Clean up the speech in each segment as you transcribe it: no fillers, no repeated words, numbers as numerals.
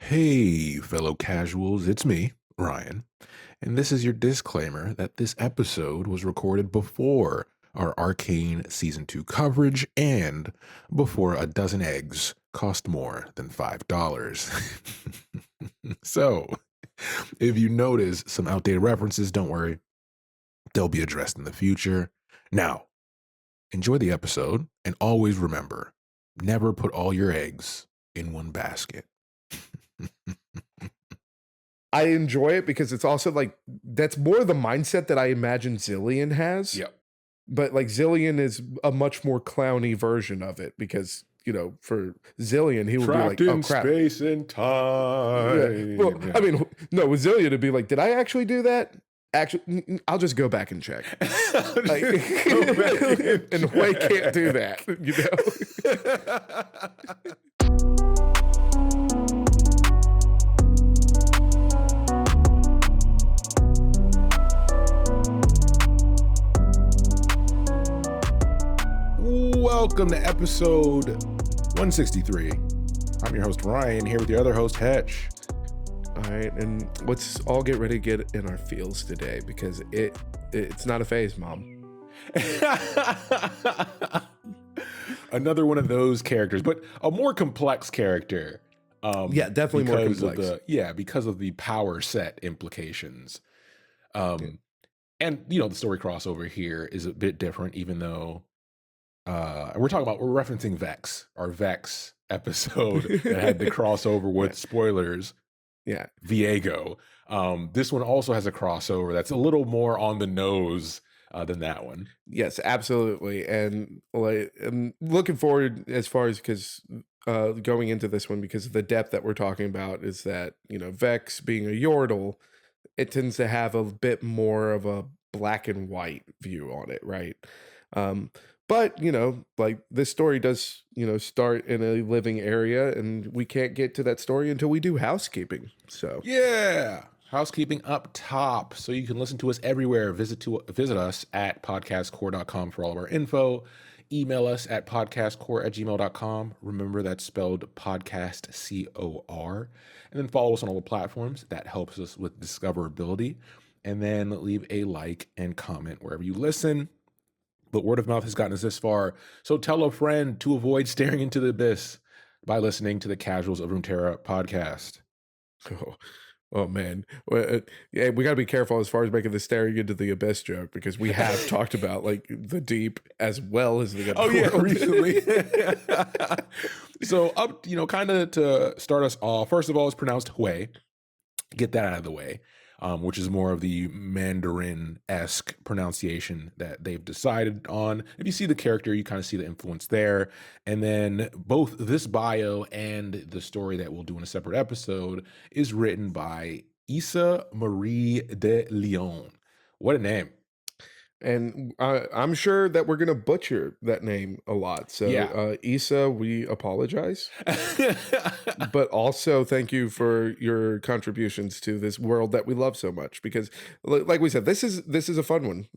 Hey, fellow casuals, it's me, Ryan, and this is your disclaimer that this episode was recorded before our Arcane Season 2 coverage and before a dozen eggs cost more than $5. So, if you notice some outdated references, don't worry, they'll be addressed in the future. Now, enjoy the episode and always remember never put all your eggs in one basket. I enjoy it because it's also like that's more the mindset that I imagine Zillion has. Yep. But like Zillion is a much more clowny version of it because, for Zillion, he would be Trapped like, oh in crap. space and time. Yeah. Well, Yeah. I mean, no, with Zillion, it'd be like, did I actually do that? Actually, I'll just go back and check. Like, and Hwei can't do that, Welcome to episode 163. I'm your host, Ryan, here with your other host, Hetch. All right, and let's all get ready to get in our feels today because it's not a phase, Mom. Another one of those characters, but a more complex character. Yeah, definitely more complex. Because of the power set implications. Yeah. And, the story crossover here is a bit different, even though we're referencing Vex, our Vex episode that had the crossover with spoilers. Yeah. Viego. This one also has a crossover that's a little more on the nose than that one. Yes, absolutely. And like I'm looking forward as far as because going into this one because of the depth that we're talking about is that, Vex being a Yordle, it tends to have a bit more of a black and white view on it, right? But, like this story does, start in a living area and we can't get to that story until we do housekeeping. So, Yeah. Housekeeping up top. So you can listen to us everywhere. Visit us at podcastcore.com for all of our info. Email us at podcastcore@gmail.com. Remember, that's spelled podcast COR. And then follow us on all the platforms. That helps us with discoverability. And then leave a like and comment wherever you listen. But word of mouth has gotten us this far. So tell a friend to avoid staring into the abyss by listening to the Casuals of Runeterra podcast. oh man. Well, yeah, we got to be careful as far as making the staring into the abyss joke because we have talked about like the deep as well as the underworld. Recently. So up, kind of to start us off, first of all, it's pronounced Hwei. Get that out of the way. Which is more of the Mandarin-esque pronunciation that they've decided on. If you see the character, you kind of see the influence there. And then both this bio and the story that we'll do in a separate episode is written by Issa Marie de Leon. What a name. And I'm sure that we're going to butcher that name a lot. So, Yeah. Issa, we apologize. But also thank you for your contributions to this world that we love so much. Because, like we said, this is a fun one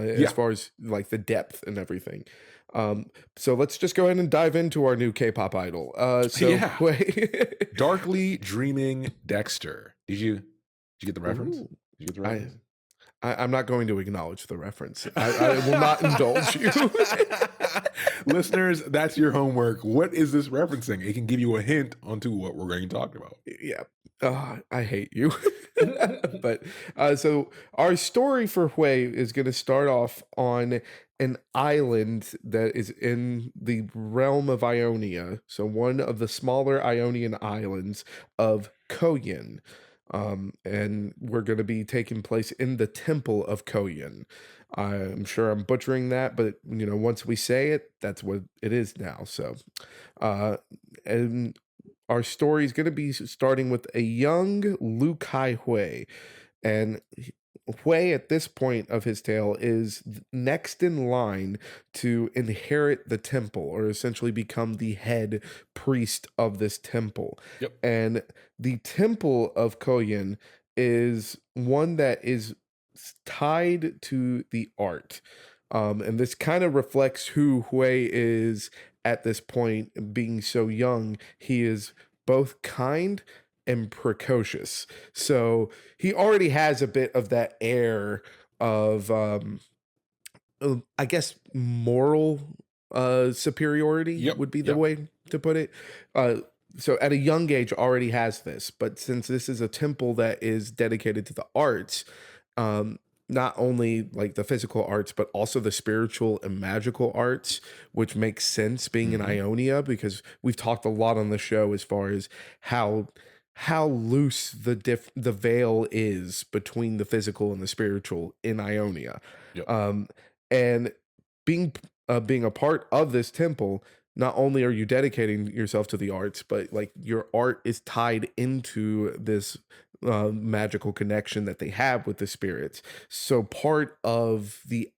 as far as like the depth and everything. So let's just go ahead and dive into our new K-pop idol. Darkly Dreaming Dexter. Did you get the reference? Ooh. Did you get the reference? I'm not going to acknowledge the reference. I will not indulge you. Listeners, that's your homework. What is this referencing? It can give you a hint onto what we're going to talk about. Yeah. I hate you. But so our story for Hwei is going to start off on an island that is in the realm of Ionia. So one of the smaller Ionian islands of Koyin. And we're going to be taking place in the Temple of Koyin. I'm sure I'm butchering that, but once we say it, that's what it is now. So, and our story is going to be starting with a young Lu Kai Hwei, and Hwei at this point of his tale is next in line to inherit the temple or essentially become the head priest of this temple. Yep. And the temple of Koyin is one that is tied to the art. And this kind of reflects who Hwei is at this point, being so young. He is both kind and precocious. So he already has a bit of that air of I guess moral superiority Yep. would be the Yep. way to put it. Uh, so at a young age already has this, but since this is a temple that is dedicated to the arts, um, not only like the physical arts, but also the spiritual and magical arts, which makes sense being in Hmm. Ionia because we've talked a lot on the show as far as how how loose the veil is between the physical and the spiritual in Ionia. Yep. Um, and being being a part of this temple, not only are you dedicating yourself to the arts, but like your art is tied into this magical connection that they have with the spirits. So part of the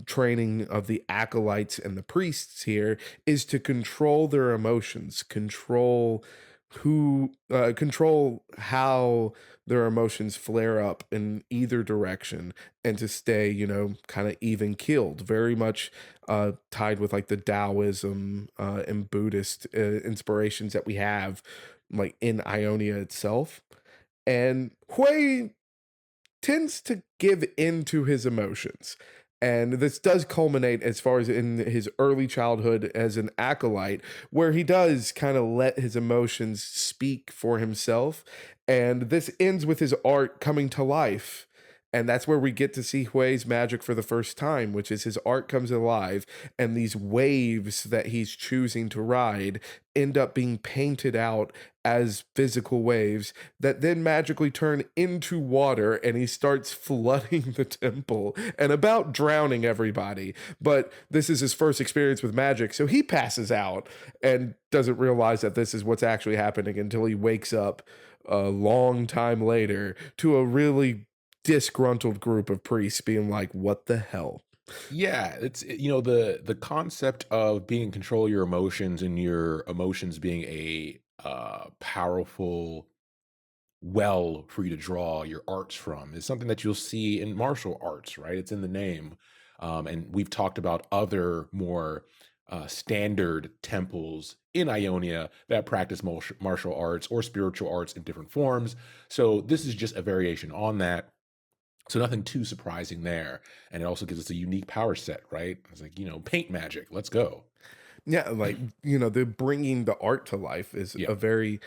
training of the acolytes and the priests here is to control their emotions, control how their emotions flare up in either direction, and to stay, kind of even keeled, very much tied with like the Taoism and Buddhist inspirations that we have like in Ionia itself. And Hui tends to give in to his emotions. And this does culminate as far as in his early childhood as an acolyte, where he does kind of let his emotions speak for himself. And this ends with his art coming to life. And that's where we get to see Hui's magic for the first time, which is his art comes alive, and these waves that he's choosing to ride end up being painted out as physical waves that then magically turn into water, and he starts flooding the temple and about drowning everybody. But this is his first experience with magic, so he passes out and doesn't realize that this is what's actually happening until he wakes up a long time later to a really disgruntled group of priests being like, what the hell? Yeah, the concept of being in control of your emotions and your emotions being a powerful well for you to draw your arts from is something that you'll see in martial arts, right? It's in the name. And we've talked about other more standard temples in Ionia that practice martial arts or spiritual arts in different forms. So this is just a variation on that. So nothing too surprising there. And it also gives us a unique power set, right? It's like, paint magic. Let's go. Yeah, like, the bringing the art to life is Yeah. a very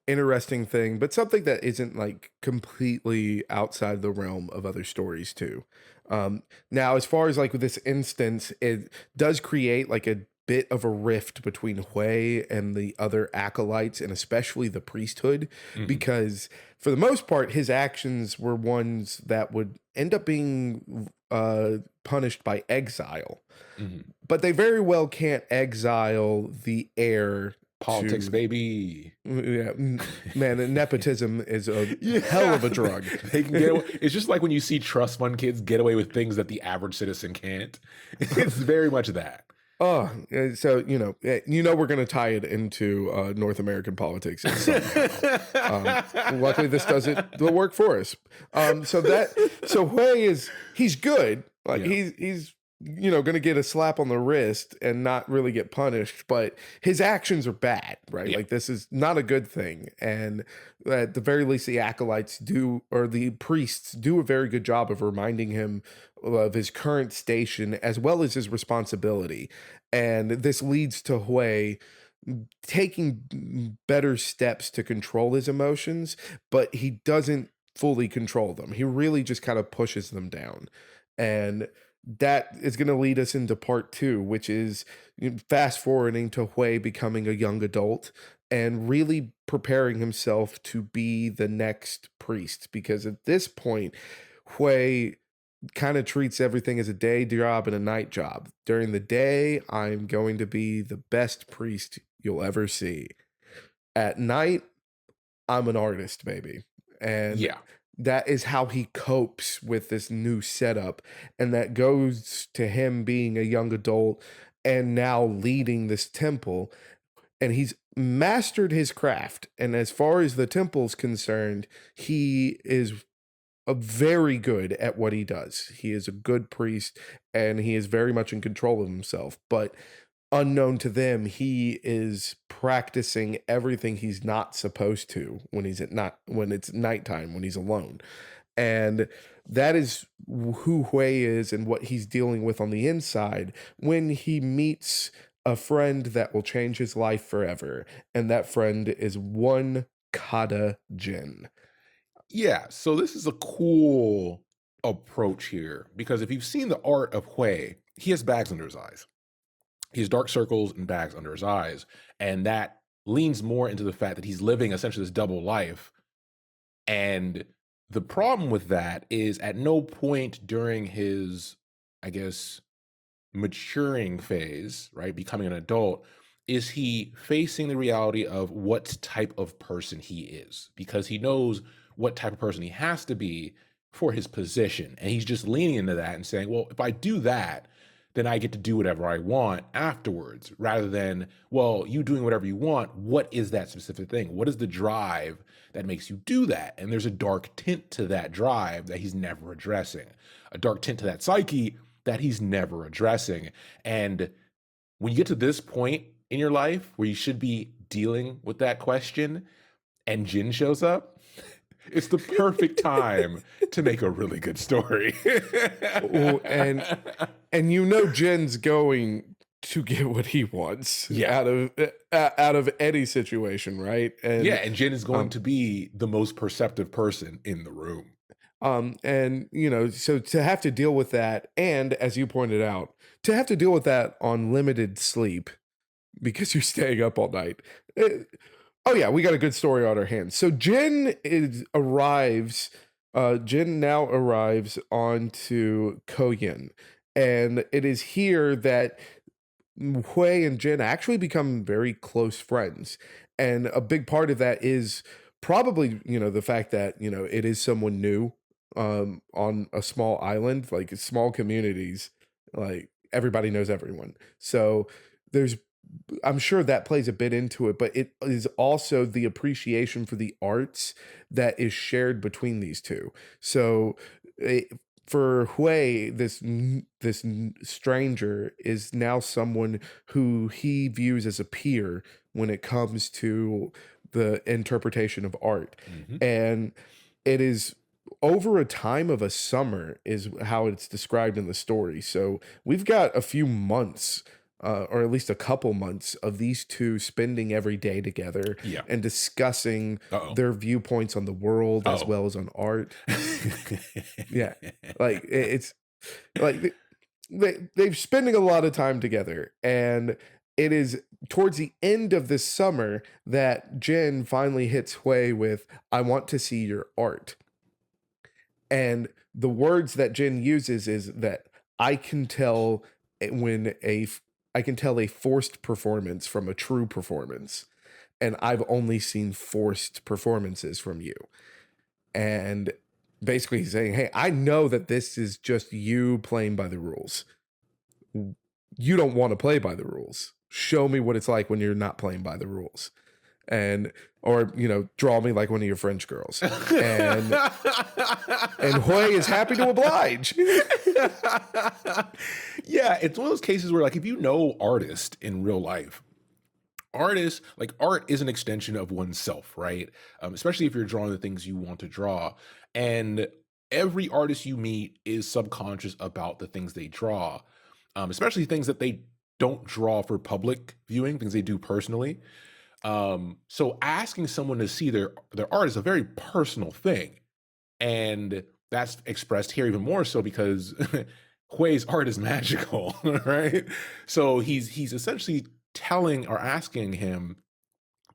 interesting thing, but something that isn't like completely outside the realm of other stories too. Now, as far as like with this instance, it does create like a bit of a rift between Hwei and the other acolytes, and especially the priesthood, Hmm. because for the most part, his actions were ones that would end up being punished by exile, Hmm. but they very well can't exile the heir Politics, to baby. yeah, man, nepotism is a hell Yeah, of a drug. they can get away. It's just like when you see trust fund kids get away with things that the average citizen can't. It's very much that. Oh, so we're going to tie it into North American politics somehow. Luckily, this does it the work for us. So Hui he's good. Like Yeah. he's going to get a slap on the wrist and not really get punished, but his actions are bad, right? Yeah. Like this is not a good thing, and at the very least, the acolytes do, or the priests do, a very good job of reminding him of his current station as well as his responsibility. And this leads to Hwei taking better steps to control his emotions, but he doesn't fully control them. He really just kind of pushes them down. And that is going to lead us into part two, which is fast forwarding to Hwei becoming a young adult and really preparing himself to be the next priest. Because at this point, Hwei kind of treats everything as a day job and a night job. During the day, I'm going to be the best priest you'll ever see. At night, I'm an artist, baby. And Yeah. that is how he copes with this new setup. And that goes to him being a young adult and now leading this temple. And he's mastered his craft. And as far as the temple's concerned, he is very good at what he does. He is a good priest and he is very much in control of himself. But unknown to them, he is practicing everything he's not supposed to when he's at not when it's nighttime, when he's alone. And that is who Hui is and what he's dealing with on the inside when he meets a friend that will change his life forever. And that friend is one Kata Jin. Yeah, so this is a cool approach here because if you've seen the art of Hwei, he has bags under his eyes. He has dark circles and bags under his eyes, and that leans more into the fact that he's living essentially this double life. And the problem with that is at no point during his, I guess, maturing phase, right, becoming an adult, is he facing the reality of what type of person he is because he knows what type of person he has to be for his position. And he's just leaning into that and saying, well, if I do that, then I get to do whatever I want afterwards, rather than, well, you doing whatever you want. What is that specific thing? What is the drive that makes you do that? And there's a dark tint to that drive that he's never addressing, a dark tint to that psyche that he's never addressing. And when you get to this point in your life where you should be dealing with that question and Jin shows up, it's the perfect time to make a really good story. Ooh, and you know Jin's going to get what he wants Yeah. out of any situation, right? Yeah, And and Jin is going um to be the most perceptive person in the room. and you know, so to have to deal with that, and as you pointed out, to have to deal with that on limited sleep because you're staying up all night. eh, oh yeah, we got a good story on our hands. So Jin now arrives onto Koyin, and it is here that Hui and Jin actually become very close friends. And a big part of that is probably, the fact that, it is someone new on a small island, like small communities, like everybody knows everyone. So there's I'm sure that plays a bit into it, but it is also the appreciation for the arts that is shared between these two. So eh, for Hui, stranger is now someone who he views as a peer when it comes to the interpretation of art, Mhm. and it is over a time of a summer is how it's described in the story. So we've got a few months, or at least a couple months of these two spending every day together Yeah. and discussing Uh-oh. their viewpoints on the world as Uh-oh. well as on art. Yeah, like it's like they've spending a lot of time together, and it is towards the end of this summer that Jen finally hits Hui with, "I want to see your art." And the words that Jin uses is that I can tell when I can tell a forced performance from a true performance, and I've only seen forced performances from you. And basically he's saying, "Hey, I know that this is just you playing by the rules. You don't want to play by the rules. Show me what it's like when you're not playing by the rules." And or draw me like one of your French girls. And Hui is happy to oblige. Yeah, it's one of those cases where, like, if you know artists in real life, artists like art is an extension of oneself, right? Especially if you're drawing the things you want to draw. And every artist you meet is subconscious about the things they draw, especially things that they don't draw for public viewing, things they do personally. So asking someone to see their art is a very personal thing. And that's expressed here even more so because Hui's art is magical, right? So he's essentially telling or asking him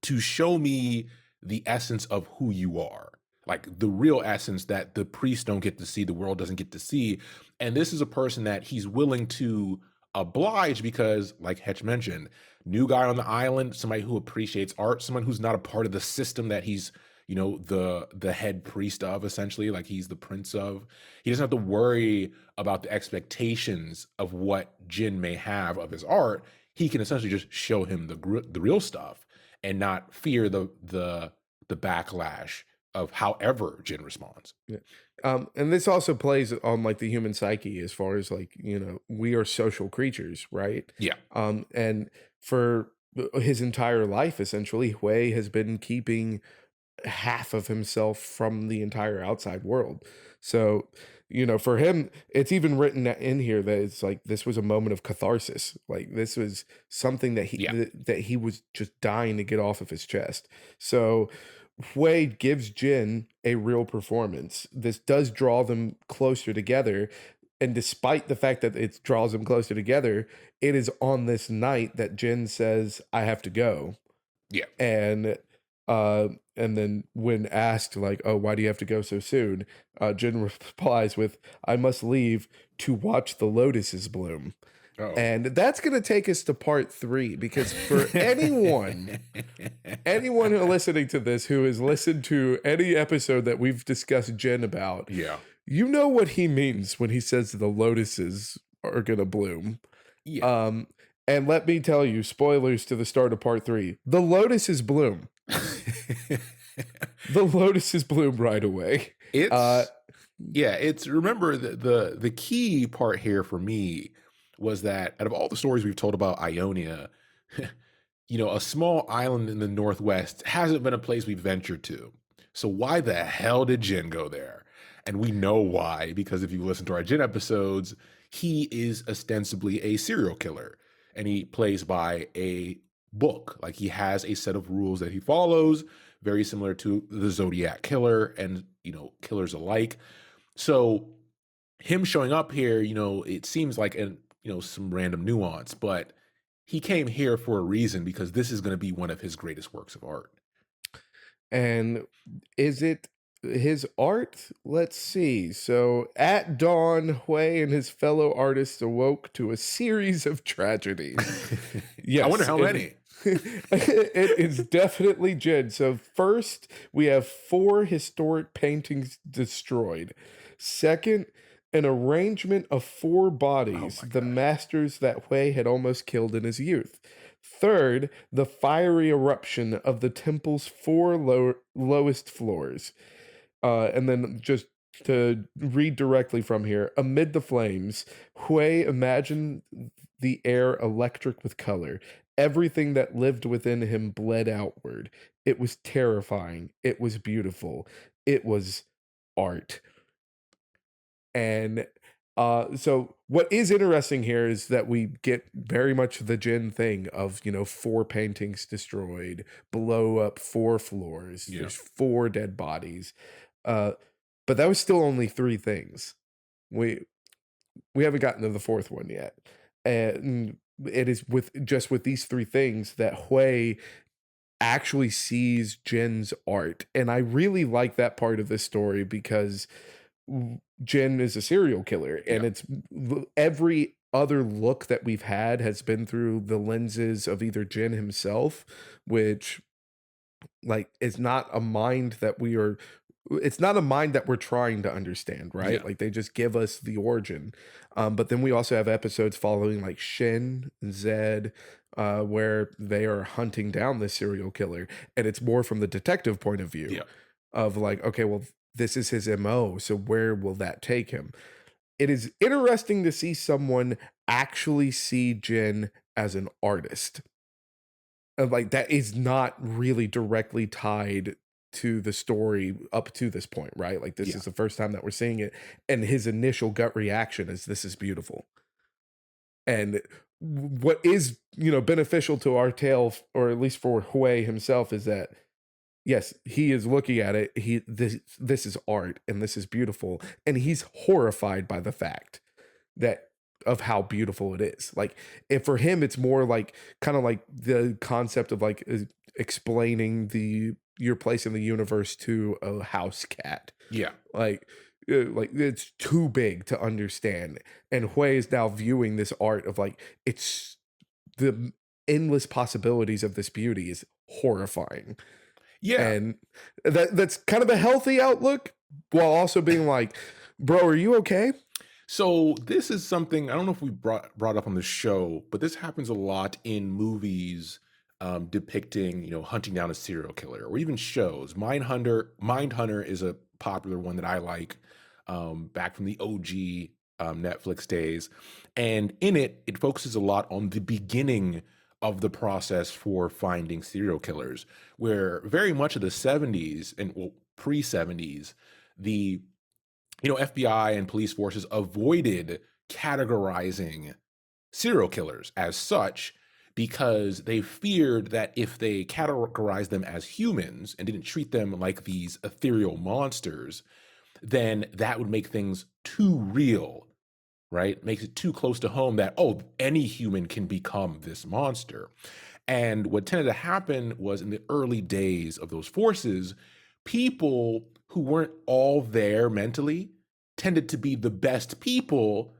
to show me the essence of who you are, like the real essence that the priests don't get to see, the world doesn't get to see. And this is a person that he's willing to oblige because, like Hetch mentioned, new guy on the island, somebody who appreciates art, someone who's not a part of the system that he's, the head priest of, essentially, like he's the prince of. He doesn't have to worry about the expectations of what Jin may have of his art. He can essentially just show him the real stuff and not fear the backlash of however Jin responds. Yeah. And this also plays on like the human psyche as far as like, we are social creatures, right? Yeah. And for his entire life, essentially, Hui has been keeping half of himself from the entire outside world. So, for him, it's even written in here that it's like this was a moment of catharsis. Like this was something that Yeah. that he was just dying to get off of his chest. So, Hui gives Jin a real performance. This does draw them closer together. And despite the fact that it draws them closer together, it is on this night that Jin says, I have to go. Yeah. And and then when asked like, "Oh, why do you have to go so soon?" Jin replies with, "I must leave to watch the lotuses bloom." Oh. And that's going to take us to part 3 because for anyone who listening to this who has listened to any episode that we've discussed Jin about, Yeah. you know what he means when he says the lotuses are going to bloom. Yeah. Um and let me tell you, spoilers to the start of part 3. The lotuses bloom. The lotuses bloom right away. Uh, It's yeah, it's remember the key part here for me was that out of all the stories we've told about Ionia, a small island in the northwest hasn't been a place we've ventured to. So why the hell did Jin go there? And we know why, because if you listen to our Jin episodes, he is ostensibly a serial killer and he plays by a book. Like he has a set of rules that he follows, very similar to the Zodiac killer and, killers alike. So him showing up here, it seems like some random nuance, but he came here for a reason because this is going to be one of his greatest works of art. and is it his art? Let's see. So at dawn, Hui and his fellow artists awoke to a series of tragedies. I wonder Yes, how many. it is definitely Jin. So first, we have 4 historic paintings destroyed. Second, an arrangement of 4 Oh bodies, my the gosh. masters that Hui had almost killed in his youth. Third, the fiery eruption of the temple's 4 lowest floors. And then just to read directly from here, amid the flames, Hui imagined the air electric with color. Everything that lived within him bled outward. It was terrifying. It was beautiful. It was art. And so what is interesting here is that we get very much the Jin thing of, 4 paintings destroyed, blow up 4 floors, Yeah. there's 4 dead bodies. Uh, but that was still only 3 things. We we haven't gotten to the 4th one yet. And it is with these 3 things that Hui actually sees Jin's art. And I really like that part of this story because Jin is a serial killer, and Yeah. every other look that we've had has been through the lenses of either Jin himself, which like is not a mind that we are it's not a mind that we're trying to understand, right? Yeah. Like they just give us the origin. But then we also have episodes following like Shin, Zed, where they are hunting down this serial killer, and it's more from the detective point of view Yeah. of like, okay, well, this is his MO, so where will that take him? It is interesting to see someone actually see Jin as an artist. Like that is not really directly tied to the story up to this point, right? Like this Yeah. is the first time that we're seeing it, and his initial gut reaction is this is beautiful. And what is, beneficial to our tale, or at least for Hwei himself, is that yes, he is looking at it. This is art and this is beautiful, and he's horrified by the fact that of how beautiful it is. Like, if for him, it's more like kind of like the concept of like explaining your place in the universe to a house cat. Yeah. Like it's too big to understand, and Hui is now viewing this art of like it's the endless possibilities of this beauty is horrifying, Yeah. and that's kind of a healthy outlook while also being like, bro, are you okay? So this is something I don't know if we brought up on the show, but this happens a lot in movies depicting, hunting down a serial killer, or even shows. Mindhunter is a popular one that I like, back from the OG Netflix days, and in it, it focuses a lot on the beginning of the process for finding serial killers, where very much of the 70s and, well, pre 70s, the FBI and police forces avoided categorizing serial killers as such because they feared that if they categorized them as humans and didn't treat them like these ethereal monsters, then that would make things too real, right? Makes it too close to home that, oh, any human can become this monster. And what tended to happen was in the early days of those forces, people who weren't all there mentally tended to be the best people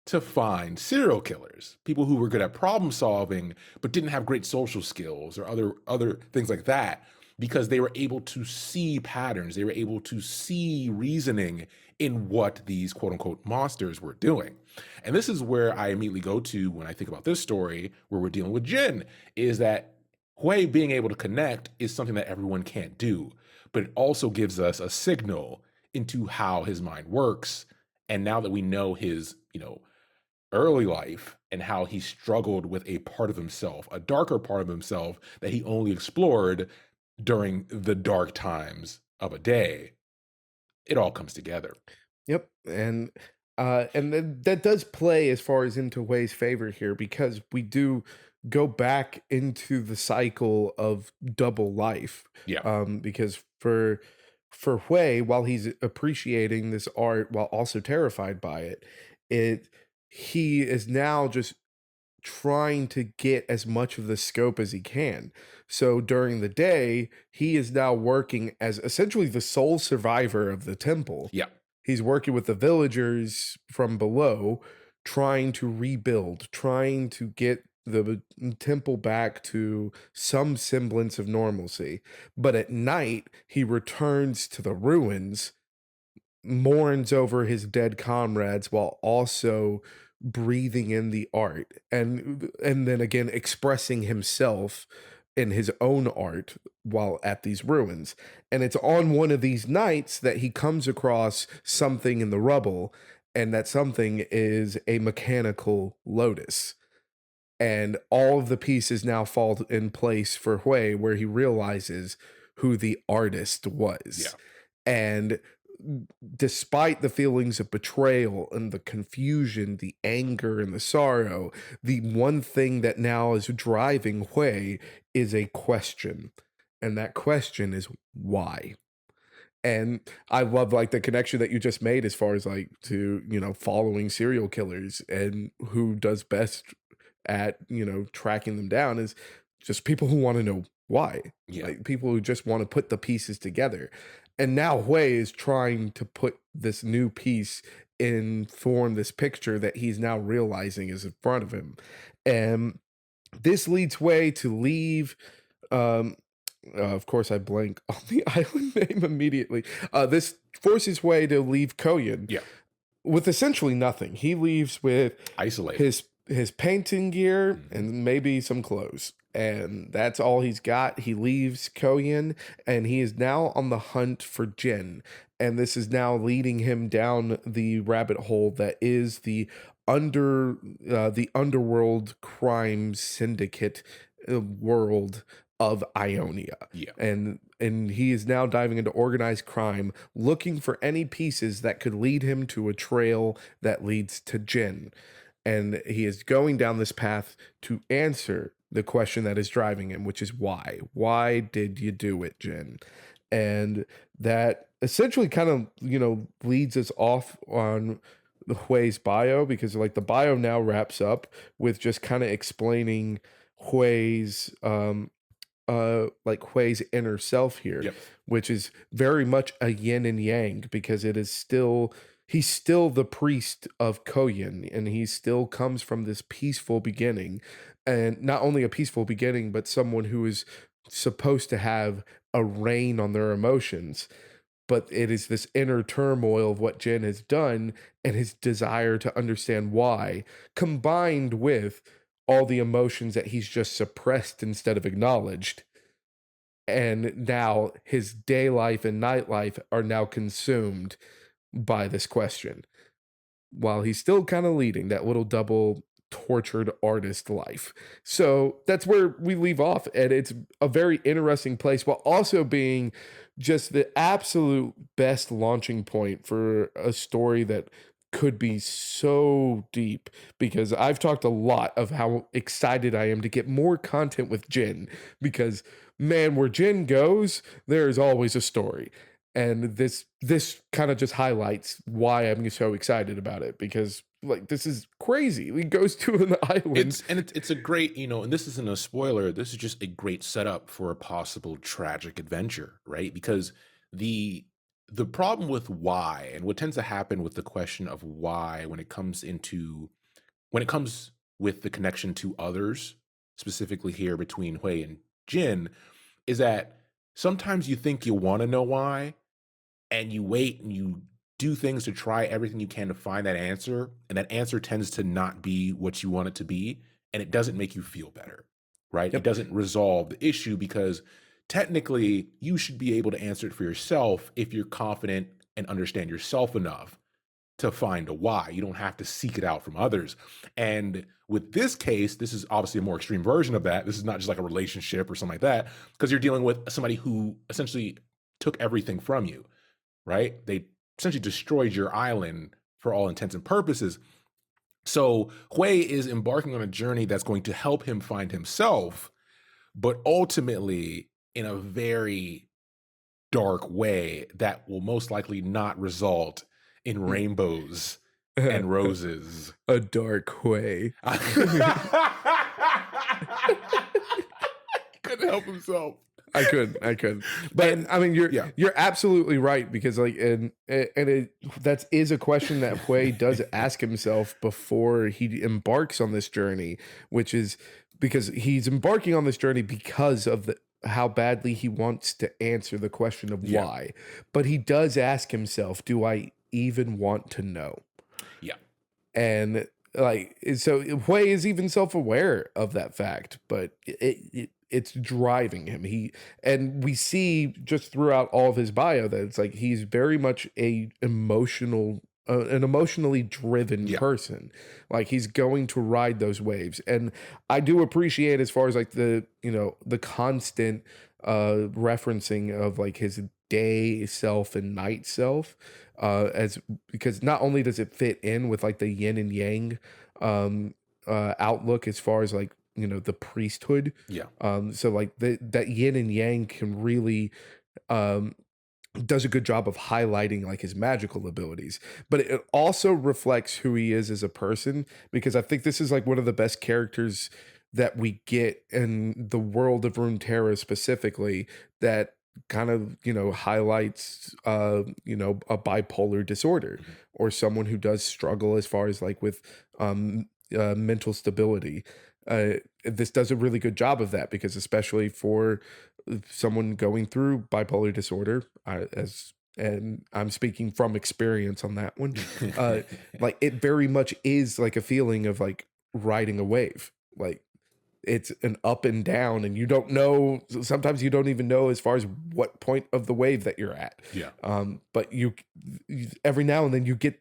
to find serial killers. People who were good at problem solving but didn't have great social skills or other things like that, because they were able to see patterns, they were able to see reasoning in what these quote unquote monsters were doing. And this is where I immediately go to when I think about this story where we're dealing with Jin, is that Hwei being able to connect is something that everyone can't do, but it also gives us a signal into how his mind works. And now that we know his, early life and how he struggled with a part of himself, a darker part of himself that he only explored during the dark times of a day, it all comes together. Yep, and then that does play as far as into Wei's favor here because we do go back into the cycle of double life. Yeah. Because for Hui, while he's appreciating this art while also terrified by it, it he is now just trying to get as much of the scope as he can. So during the day, he is now working as essentially the sole survivor of the temple. Yeah. He's working with the villagers from below, trying to rebuild, trying to get the temple back to some semblance of normalcy. But at night, he returns to the ruins, mourns over his dead comrades while also breathing in the art and then again expressing himself in his own art while at these ruins. And it's on one of these nights that he comes across something in the rubble, and that something is a mechanical lotus. And all of the pieces now fall in place for Hui, where he realizes who the artist was. Yeah. And despite the feelings of betrayal and the confusion, the anger and the sorrow, the one thing that now is driving Hui is a question. And that question is why? And I love like the connection that you just made as far as like to, following serial killers and who does best at, tracking them down is just people who want to know why. Yeah. Like people who just want to put the pieces together. And now Hui is trying to put this new piece in form, this picture that he's now realizing is in front of him. And this leads Hui to leave. Um, of course, I blank on the island name immediately. This forces Hui to leave Koyan Yeah. with essentially nothing. He leaves with Isolated. his painting gear Mhm. and maybe some clothes. And that's all he's got. He leaves Koyan and he is now on the hunt for Jin. And this is now leading him down the rabbit hole that is the underworld crime syndicate world of Ionia. Yeah. And he is now diving into organized crime, looking for any pieces that could lead him to a trail that leads to Jin. And he is going down this path to answer the question that is driving him, which is why? Why did you do it, Jin? And that essentially kind of, leads us off on the Hui's bio because like the bio now wraps up with just kind of explaining Hui's like Hui's inner self here, Yep. which is very much a yin and yang because it is still he's still the priest of Koyan and he still comes from this peaceful beginning, and not only a peaceful beginning but someone who is supposed to have a reign on their emotions, but it is this inner turmoil of what Jin has done and his desire to understand why, combined with all the emotions that he's just suppressed instead of acknowledged. And now his day life and night life are now consumed by this question, while he's still kind of leading that little double tortured artist life. So that's where we leave off. And it's a very interesting place, while also being just the absolute best launching point for a story that could be so deep, because I've talked a lot of how excited I am to get more content with Jin, because man, where Jin goes, there is always a story. And this kind of just highlights why I'm so excited about it, because like this is crazy. He goes to an island. It's a great, and this isn't a spoiler. This is just a great setup for a possible tragic adventure, right? Because the the problem with why, and what tends to happen with the question of why when it comes with the connection to others, specifically here between Hui and Jin, is that sometimes you think you want to know why, and you wait and you do things to try everything you can to find that answer, and that answer tends to not be what you want it to be, and it doesn't make you feel better, right? It Yep. doesn't resolve the issue because technically you should be able to answer it for yourself if you're confident and understand yourself enough to find a why. You don't have to seek it out from others. And with this case, this is obviously a more extreme version of that. This is not just like a relationship or something like that, because you're dealing with somebody who essentially took everything from you, right? They essentially destroyed your island for all intents and purposes. So Hui is embarking on a journey that's going to help him find himself, but ultimately in a very dark way that will most likely not result in rainbows and roses. A dark way. Couldn't help himself. I couldn't. But And I mean, yeah, you're absolutely right, because like, and it that is a question that Hwei does ask himself before he embarks on this journey, which is because he's embarking on this journey because of the how badly he wants to answer the question of yeah, why. But he does ask himself, do I even want to know? yeah, And like, so Hui is even self-aware of that fact, but it's driving him. And we see just throughout all of his bio that it's like he's very much an emotionally driven yeah, person. Like he's going to ride those waves. And I do appreciate, as far as like the constant referencing of like his day self and night self, as because not only does it fit in with like the yin and yang um outlook, as far as like the priesthood, yeah, so like that yin and yang can really um does a good job of highlighting like his magical abilities, but it also reflects who he is as a person, because I think this is like one of the best characters that we get in the world of Runeterra specifically, that kind of highlights a bipolar disorder, mhm, or someone who does struggle as far as like with mental stability. This does a really good job of that, because especially for someone going through bipolar disorder, as and I'm speaking from experience on that one, uh, like it very much is like a feeling of like riding a wave. Like it's an up and down, and you don't know. Sometimes you don't even know as far as what point of the wave that you're at. yeah, But every now and then you get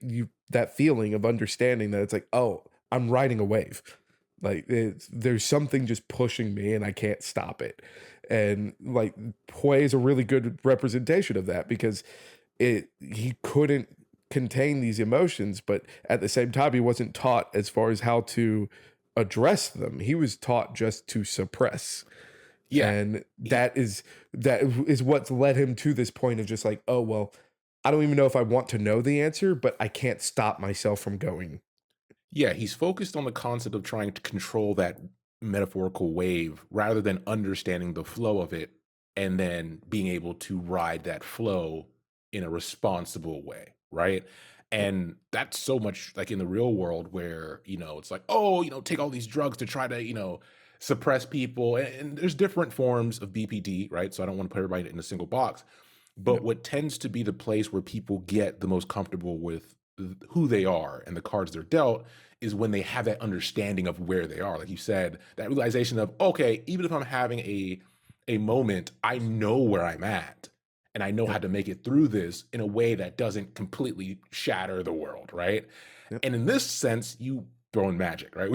that feeling of understanding that it's like, oh, I'm riding a wave. Like there's something just pushing me, and I can't stop it. And like Poi is a really good representation of that, because he couldn't contain these emotions, but at the same time he wasn't taught as far as how to address them. He was taught just to suppress. yeah. And He, that is what's led him to this point of just like, oh well, I don't even know if I want to know the answer, but I can't stop myself from going. Yeah, he's focused on the concept of trying to control that metaphorical wave rather than understanding the flow of it and then being able to ride that flow in a responsible way, right? And that's so much like in the real world where, it's like, oh, take all these drugs to try to, suppress people. And there's different forms of BPD, right? So I don't want to put everybody in a single box. But Yep. what tends to be the place where people get the most comfortable with who they are and the cards they're dealt is when they have that understanding of where they are. Like you said, that realization of, okay, even if I'm having a moment, I know where I'm at and I know how Yep. to make it through this in a way that doesn't completely shatter the world, right? Yep. And in this sense, you throw in magic, right?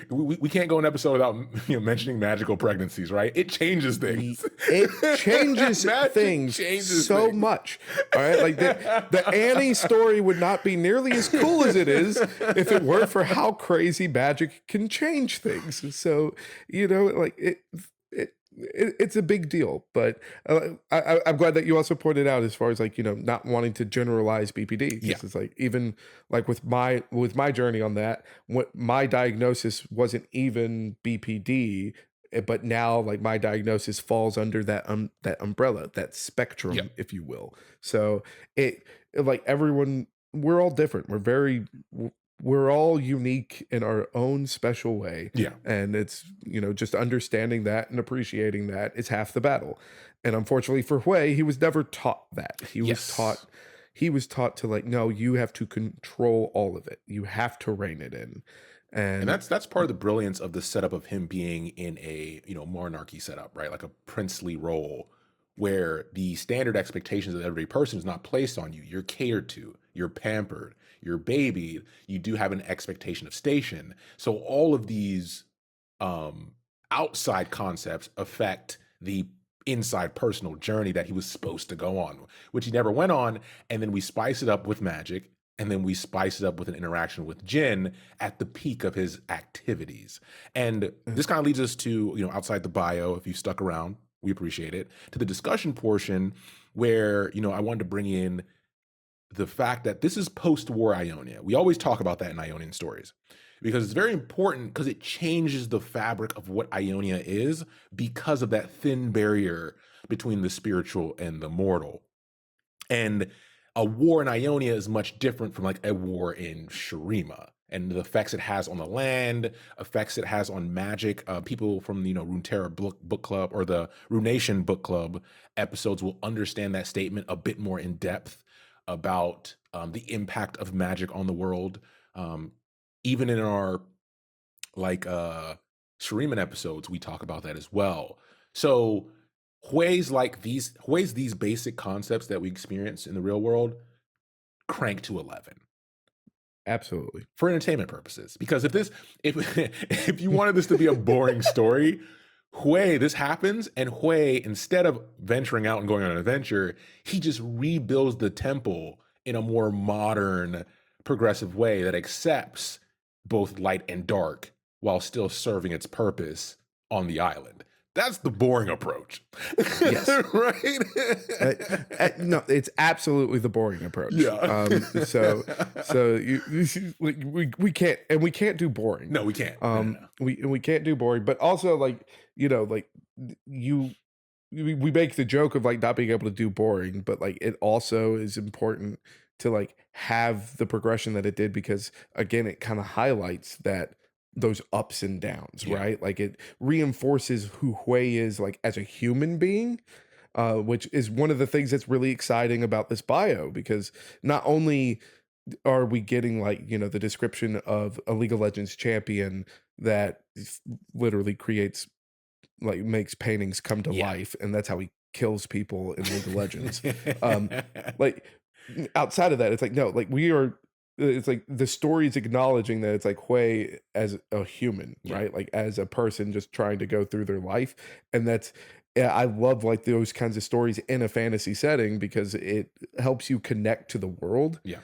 We can't go an episode without mentioning magical pregnancies, right? It changes things. It changes Magic things changes so things. much. All right. Like the Annie story would not be nearly as cool as it is if it weren't for how crazy magic can change things. So, like it's a big deal, but I'm glad that you also pointed out as far as like not wanting to generalize BPD Yeah, because it's like even like with my journey on that, what my diagnosis wasn't even BPD, but now like my diagnosis falls under that umbrella, that yeah, spectrum, if you will. So it like everyone, we're all different. We're all unique in our own special way, yeah, and it's just understanding that and appreciating that is half the battle. And unfortunately for Hwei, he was never taught that. yes. He was taught to like, no, you have to control all of it, you have to rein it in. And And that's part of the brilliance of the setup of him being in a monarchy setup, right? Like a princely role, where the standard expectations of every person is not placed on you. You're catered to, you're pampered, you're babied. You do have an expectation of station. So all of these um, outside concepts affect the inside personal journey that he was supposed to go on, which he never went on. And then we spice it up with magic, and then we spice it up with an interaction with Jin at the peak of his activities. And this kind of leads us to, outside the bio, if you stuck around, we appreciate it, to the discussion portion where, I wanted to bring in the fact that this is post-war Ionia. We always talk about that in Ionian stories because it's very important because it changes the fabric of what Ionia is because of that thin barrier between the spiritual and the mortal. And a war in Ionia is much different from like a war in Shurima and the effects it has on the land, effects it has on magic. People from the Runeterra book club or the Runation book club episodes will understand that statement a bit more in depth about the impact of magic on the world. Um, Even in our like Shuriman episodes, we talk about that as well. So Hwei's these basic concepts that we experience in the real world crank to 11 absolutely. for entertainment purposes. Because if if you wanted this to be a boring story, this happens, and Hwei, instead of venturing out and going on an adventure, he just rebuilds the temple in a more modern, progressive way that accepts both light and dark while still serving its purpose on the island. That's the boring approach. Yes. Right? No, it's absolutely the boring approach. Yeah. So we can't do boring. No, we can't. No. We can't do boring, but also like like you we make the joke of like not being able to do boring, but like it also is important to like have the progression that it did because again, it kind of highlights that those ups and downs, Yeah. right? Like it reinforces who Hui is like as a human being, which is one of the things that's really exciting about this bio because not only are we getting like the description of a League of Legends champion that literally creates like makes paintings come to Yeah. life and that's how he kills people in League of Legends. um like outside of that it's like no, like we are it's like the story is acknowledging that it's like Hui as a human, Yeah. right? Like as a person just trying to go through their life. And that's yeah, I love like those kinds of stories in a fantasy setting because it helps you connect to the world. Yeah.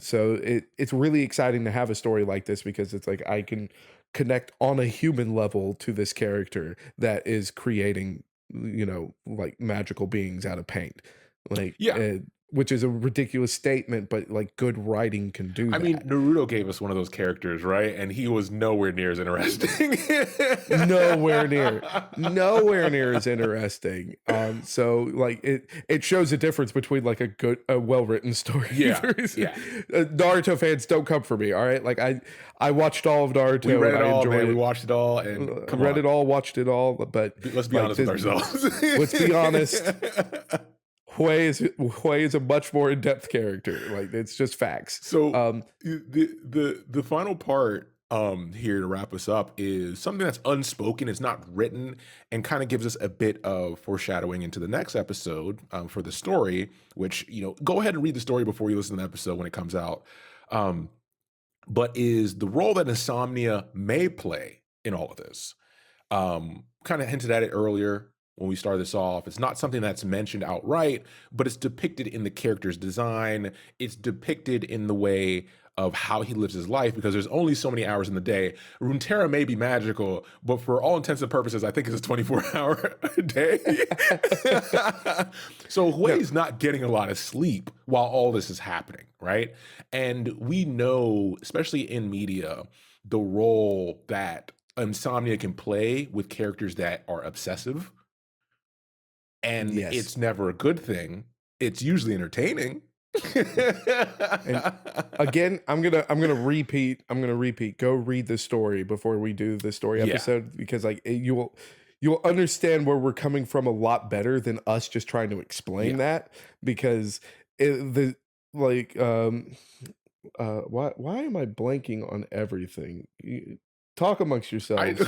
So it's really exciting to have a story like this because it's like I can connect on a human level to this character that is creating, like magical beings out of paint, like, Yeah. which is a ridiculous statement, but like good writing can do I mean, that. Naruto gave us one of those characters, right? And he was nowhere near as interesting. Nowhere near as interesting. So like it shows a difference between like a well written story. Yeah, yeah. Naruto fans don't come for me. All right, like I watched all of Naruto. We read and it I all, enjoyed man. We it. watched it all, and come Read on. it all, watched it all, but Let's be like honest with ourselves. let's be honest. Hwei is a much more in-depth character. Like, it's just facts. So the final part here to wrap us up is something that's unspoken, it's not written, and kind of gives us a bit of foreshadowing into the next episode for the story, which, go ahead and read the story before you listen to the episode when it comes out. But is the role that insomnia may play in all of this. Kind of hinted at it earlier when we started this off. It's not something that's mentioned outright, but it's depicted in the character's design. It's depicted in the way of how he lives his life, because there's only so many hours in the day. Runeterra may be magical, but for all intents and purposes, I think it's a 24-hour day. So Hui's not getting a lot of sleep while all this is happening, right? And we know, especially in media, the role that insomnia can play with characters that are obsessive. And Yes. it's never a good thing. It's usually entertaining. And again, I'm gonna repeat. Go read the story before we do the story Yeah. episode, because like you will understand where we're coming from a lot better than us just trying to explain Yeah. that. Because why am I blanking on everything? Talk amongst yourselves.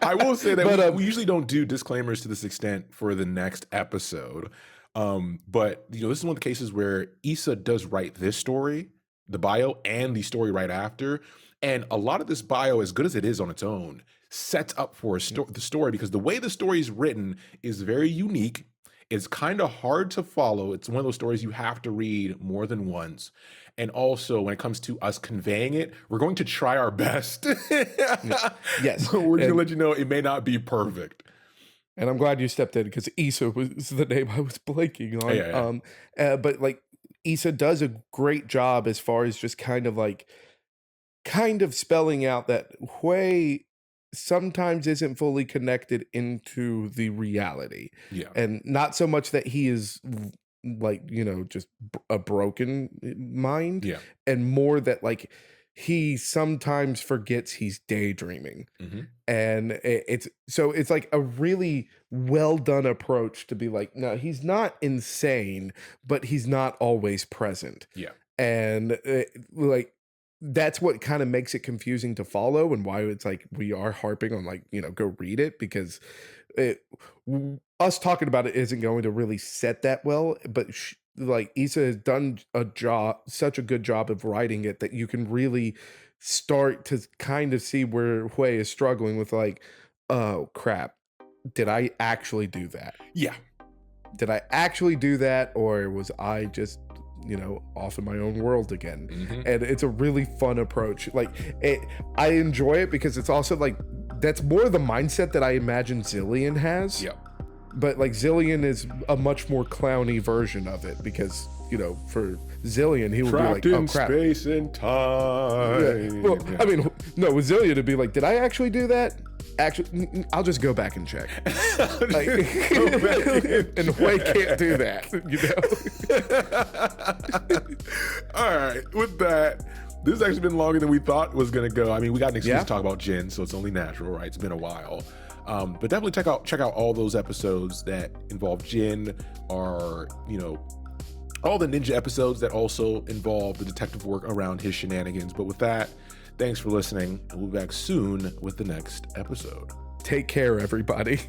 I will say that But, we usually don't do disclaimers to this extent for the next episode. But this is one of the cases where Issa does write this story, the bio, and the story right after. And a lot of this bio, as good as it is on its own, sets up for the story, because the way the story is written is very unique. It's kind of hard to follow. It's one of those stories you have to read more than once. And also, when it comes to us conveying it, we're going to try our best. Yes. But we're going to let you know it may not be perfect. And I'm glad you stepped in, because Issa was the name I was blanking on. Yeah. But like, Issa does a great job as far as just kind of spelling out that Hwei sometimes isn't fully connected into the reality. Yeah. And not so much that he is like, just a broken mind, Yeah. and more that like he sometimes forgets he's daydreaming. Mhm. And it's like a really well done approach to be like, no, he's not insane, but he's not always present. Yeah. And like, that's what kind of makes it confusing to follow, and why it's like we are harping on like, go read it, because us talking about it isn't going to really set that well. But like, Issa has done such a good job of writing it, that you can really start to kind of see where Hwei is struggling with, like, oh crap, did I actually do that? Yeah. Did I actually do that, or was I just off in my own world again? Mhm. And it's a really fun approach. Like, I enjoy it because it's also like, that's more the mindset that I imagine Zillion has. Yeah. But like, Zillion is a much more clowny version of it, because for Zillion, he would Trapped be like, in oh crap, space and time. yeah. Well, I mean, no, with Zillion it'd be like, did I actually do that? Actually, I'll just go back and check. Like, and Hwei can't do that, All right. With that, this has actually been longer than we thought it was going to go. I mean, we got an excuse to talk about Jin, so it's only natural, right? It's been a while. But definitely check out all those episodes that involve Jin, or all the ninja episodes that also involve the detective work around his shenanigans. But with that, thanks for listening, and we'll be back soon with the next episode. Take care, everybody.